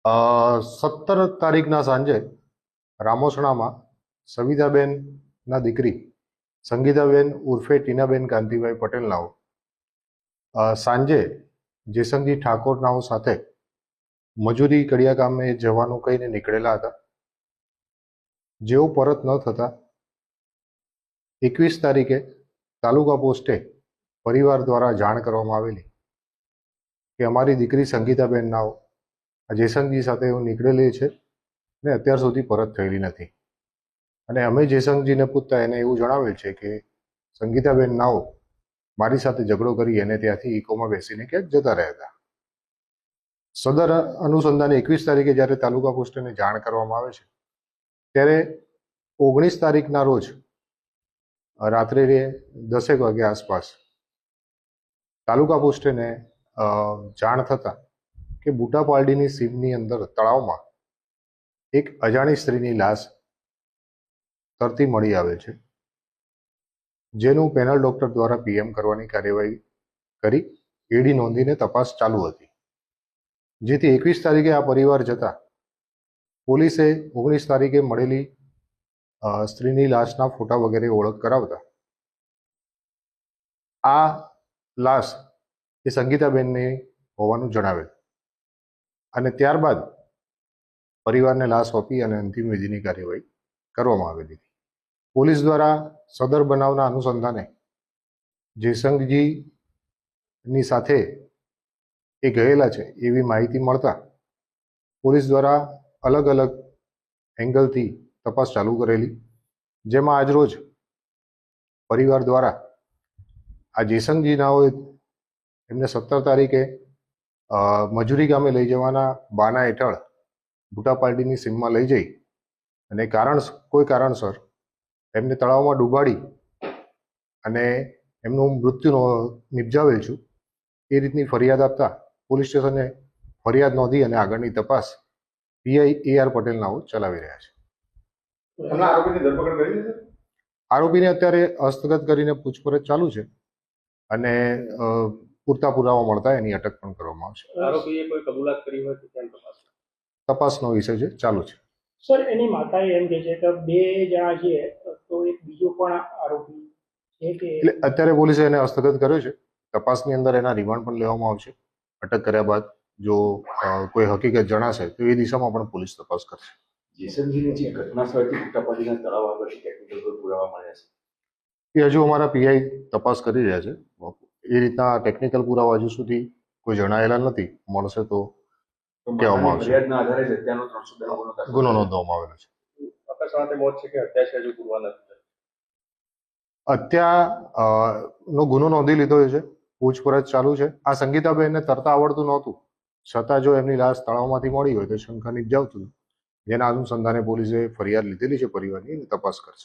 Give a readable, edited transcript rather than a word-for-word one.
17 તારીખના સાંજે રામોસણામાં સવિતાબેનના દીકરી સંગીતાબેન ઉર્ફે ટીનાબેન કાંતિભાઈ પટેલનાઓ સાંજે જેસંગજી ઠાકોરનાઓ સાથે મજૂરી કડિયા કામે જવાનું કહીને નીકળેલા હતા. જેઓ પરત ન થતા 21 તારીખે તાલુકા પોસ્ટે પરિવાર દ્વારા જાણ કરવામાં આવેલી કે અમારી દીકરી સંગીતાબેન નાઓ જેસંગજી સાથે નીકળેલી છે ને અત્યાર સુધી પરત થયેલી નથી. અને અમે જેસંગજીને પૂછતા એને એવું જણાવેલ છે કે સંગીતાબેન નાઓ મારી સાથે ઝઘડો કરી અને ત્યાંથી ઇકોમાં બેસીને ક્યાંક જતા રહ્યા હતા. સદર અનુસંધાને 21 તારીખે જ્યારે તાલુકા પોસ્ટને જાણ કરવામાં આવે છે ત્યારે 19 તારીખના રોજ રાત્રે 10 વાગ્યા આસપાસ તાલુકા પોસ્ટને જાણ થતા કે બુટાપાલડીની સીમની અંદર તળાવમાં એક અજાણી સ્ત્રીની લાશ તરતી મળી આવે છે, જેનું પેનલ ડોક્ટર દ્વારા પીએમ કરવાની કાર્યવાહી કરી એડી નોંધીને તપાસ ચાલુ હતી. જેથી 21 તારીખે આ પરિવાર જતા પોલીસે 19 તારીખે મળેલી સ્ત્રીની લાશના ફોટા વગેરે ઓળખ કરાવતા આ લાશ એ સંગીતાબેનને હોવાનું જણાવેલ અને ત્યારબાદ પરિવારને લાશ સોંપી અને અંતિમ વિધિની કાર્યવાહી કરવામાં આવેલી હતી. પોલીસ દ્વારા સદર બનાવના અનુસંધાને જેસંગજીની સાથે એ ગયેલા છે એવી માહિતી મળતા પોલીસ દ્વારા અલગ અલગ એંગલથી તપાસ ચાલુ કરેલી, જેમાં આજરોજ પરિવાર દ્વારા આ જેસંગજીનાઓ એમને 17 તારીખે મજૂરી કામે લઈ જવાના બાના હેઠળ બુટાપાલડીની સીમમાં લઈ જઈ અને કોઈ કારણસર એમને તળાવમાં ડૂબાડી અને એમનું મૃત્યુ નિપજાવેલ છું એ રીતની ફરિયાદ આપતા પોલીસ સ્ટેશને ફરિયાદ નોંધી અને આગળની તપાસ પીઆઈ AR પટેલ નાઓ ચલાવી રહ્યા છે. આરોપીને અત્યારે હસ્તગત કરીને પૂછપરછ ચાલુ છે અને પૂરતા પુરાવા મળતા એની અટક પણ કરવામાં આવશે. આરોપીએ કોઈ કબૂલાત કરી હોય તો કેમ તપાસનો વિષય છે, ચાલુ છે. સર, એની માતાએ એમ કહે છે કે 2 જણા છે તો એક બીજો પણ આરોપી છે કે એટલે અત્યારે પોલીસે એને હસ્તગત કર્યો છે. તપાસની અંદર એના રિમાન્ડ પણ લેવામાં આવશે. અટક કર્યા બાદ જો કોઈ હકીકત જણાશે તો એ દિશામાં પણ પોલીસ તપાસ કરશે. જેસંગજીની જે ઘટના સ્થળથી બુટાપાલડીના તળાવ આગળથી ટેકનિકલ કોઈ પુરાવા મળ્યા છે એ હજુ અમારા પીઆઈ તપાસ કરી રહ્યા છે. એ રીતના ટેકનિકલ પુરાવા હજુ સુધી કોઈ જણાયેલા નથી. મળશે તો કહેવામાં આવશે. ફરિયાદના આધારે જ હત્યાનો 310 ગુનો નોંધવામાં આવેલો છે. અકસ્માતે મોત છે કે હત્યા છે હજુ પૂરવા નથી. હત્યાનો ગુનો નોંધી લીધો છે, પૂછપરછ ચાલુ છે. આ સંગીતાબેનને તરતા આવડતું નહોતું, છતાં જો એમની લાશ તળાવમાંથી મળી હોય તો શંકા નિપજાવતું, જેના અનુસંધાને પોલીસે ફરિયાદ લીધેલી છે પરિવારની, તપાસ કરશે.